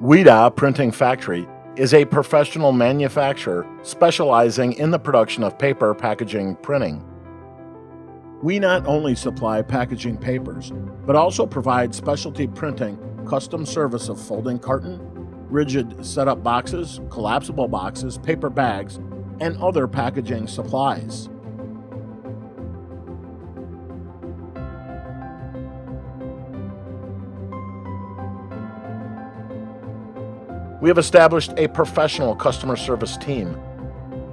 WIDA Printing Factory is a professional manufacturer specializing in the production of paper packaging printing. We not only supply packaging papers, but also provide specialty printing, custom service of folding carton, rigid setup boxes, collapsible boxes, paper bags, and other packaging supplies. We have established a professional customer service team.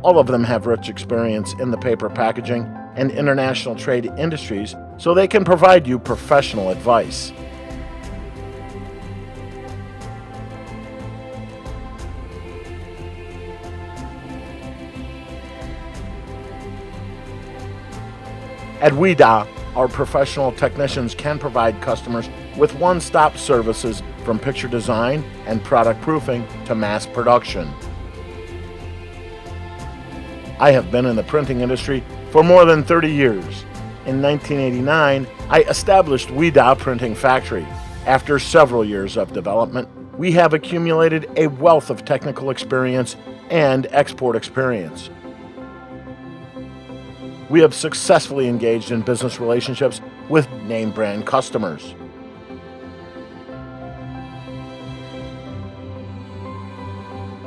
All of them have rich experience in the paper packaging and international trade industries, so they can provide you professional advice. At WIDA, our professional technicians can provide customers with one-stop services from picture design and product proofing to mass production. I have been in the printing industry for more than 30 years. In 1989, I established WIDA Printing Factory. After several years of development, we have accumulated a wealth of technical experience and export experience. We have successfully engaged in business relationships with name brand customers.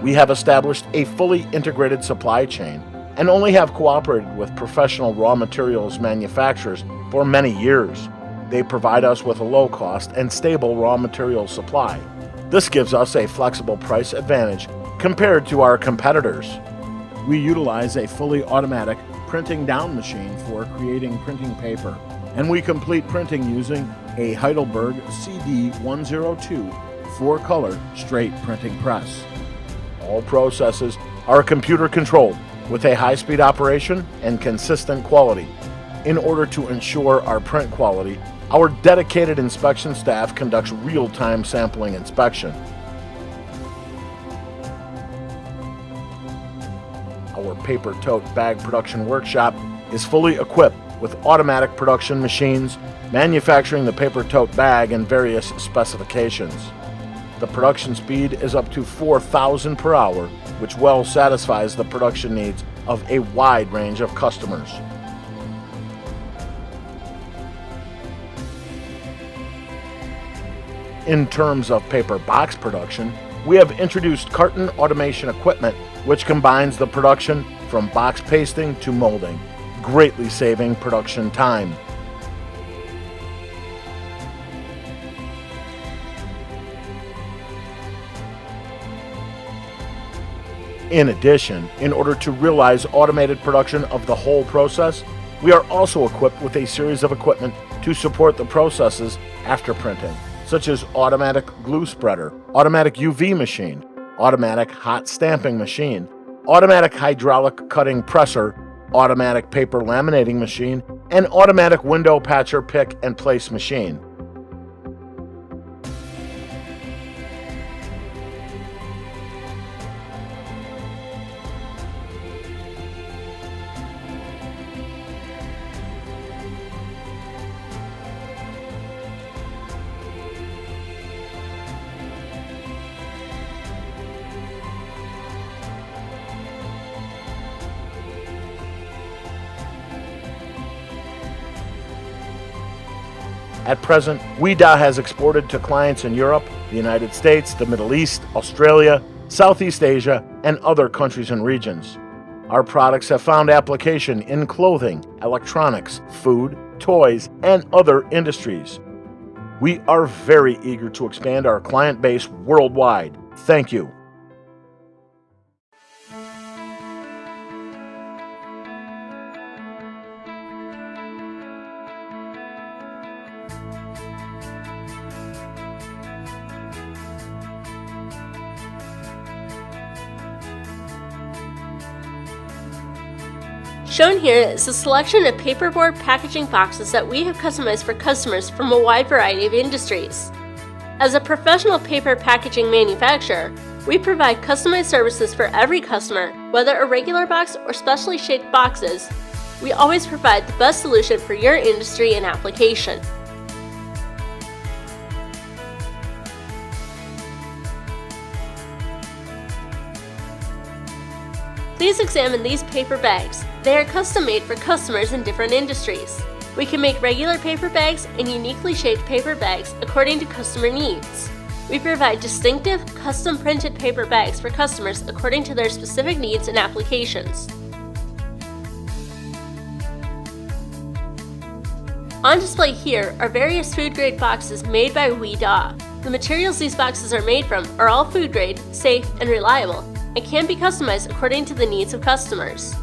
We have established a fully integrated supply chain and only have cooperated with professional raw materials manufacturers for many years. They provide us with a low cost and stable raw material supply. This gives us a flexible price advantage compared to our competitors. We utilize a fully automatic printing down machine for creating printing paper, and we complete printing using a Heidelberg CD102 4-color straight printing press. All processes are computer controlled with a high-speed operation and consistent quality. In order to ensure our print quality, our dedicated inspection staff conducts real-time sampling inspection. Our paper tote bag production workshop is fully equipped with automatic production machines, manufacturing the paper tote bag in various specifications. The production speed is up to 4,000 per hour, which well satisfies the production needs of a wide range of customers. In terms of paper box production, we have introduced carton automation equipment which combines the production from box pasting to molding, greatly saving production time. In addition, in order to realize automated production of the whole process, we are also equipped with a series of equipment to support the processes after printing, such as automatic glue spreader, automatic UV machine, automatic hot stamping machine, automatic hydraulic cutting presser, automatic paper laminating machine, and automatic window patcher pick and place machine. At present, WIDA has exported to clients in Europe, the United States, the Middle East, Australia, Southeast Asia, and other countries and regions. Our products have found application in clothing, electronics, food, toys, and other industries. We are very eager to expand our client base worldwide. Thank you. Shown here is a selection of paperboard packaging boxes that we have customized for customers from a wide variety of industries. As a professional paper packaging manufacturer, we provide customized services for every customer, whether a regular box or specially shaped boxes. We always provide the best solution for your industry and application. Please examine these paper bags. They are custom made for customers in different industries. We can make regular paper bags and uniquely shaped paper bags according to customer needs. We provide distinctive, custom printed paper bags for customers according to their specific needs and applications. On display here are various food-grade boxes made by WeDa. The materials these boxes are made from are all food-grade, safe, and reliable, and can be customized according to the needs of customers.